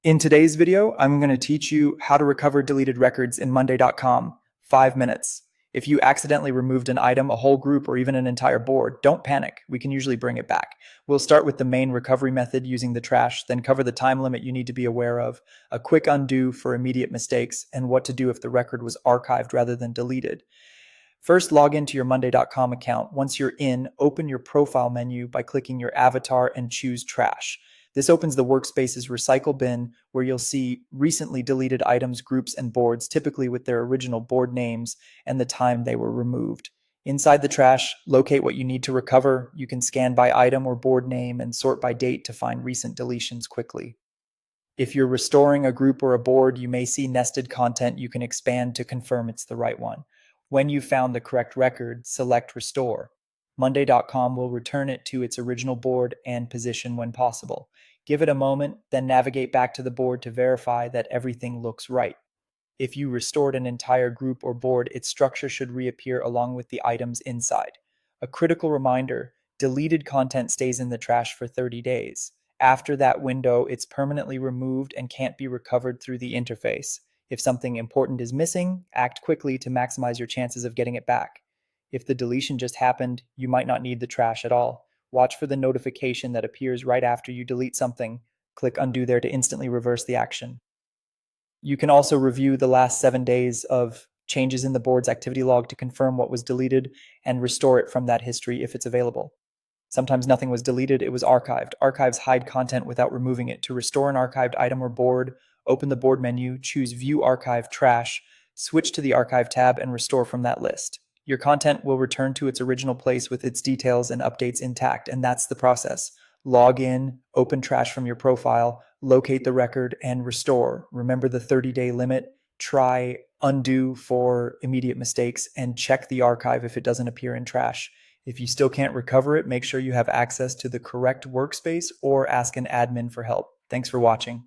In today's video, I'm going to teach you how to recover deleted records in Monday.com. 5 minutes. If you accidentally removed an item, a whole group, or even an entire board, don't panic. We can usually bring it back. We'll start with the main recovery method using the trash, then cover the time limit you need to be aware of, a quick undo for immediate mistakes, and what to do if the record was archived rather than deleted. First, log into your Monday.com account. Once you're in, open your profile menu by clicking your avatar and choose Trash. This opens the Workspace's Recycle bin, where you'll see recently deleted items, groups, and boards, typically with their original board names and the time they were removed. Inside the trash, locate what you need to recover. You can scan by item or board name and sort by date to find recent deletions quickly. If you're restoring a group or a board, you may see nested content you can expand to confirm it's the right one. When you've found the correct record, select Restore. Monday.com will return it to its original board and position when possible. Give it a moment, then navigate back to the board to verify that everything looks right. If you restored an entire group or board, its structure should reappear along with the items inside. A critical reminder: deleted content stays in the trash for 30 days. After that window, it's permanently removed and can't be recovered through the interface. If something important is missing, act quickly to maximize your chances of getting it back. If the deletion just happened, you might not need the trash at all. Watch for the notification that appears right after you delete something. Click Undo there to instantly reverse the action. You can also review the last 7 days of changes in the board's activity log to confirm what was deleted and restore it from that history if it's available. Sometimes nothing was deleted, it was archived. Archives hide content without removing it. To restore an archived item or board, open the board menu, choose View Archive Trash, switch to the Archive tab, and restore from that list. Your content will return to its original place with its details and updates intact, and that's the process. Log in, open trash from your profile, locate the record, and restore. Remember the 30-day limit. Try undo for immediate mistakes and check the archive if it doesn't appear in trash. If you still can't recover it, make sure you have access to the correct workspace or ask an admin for help. Thanks for watching.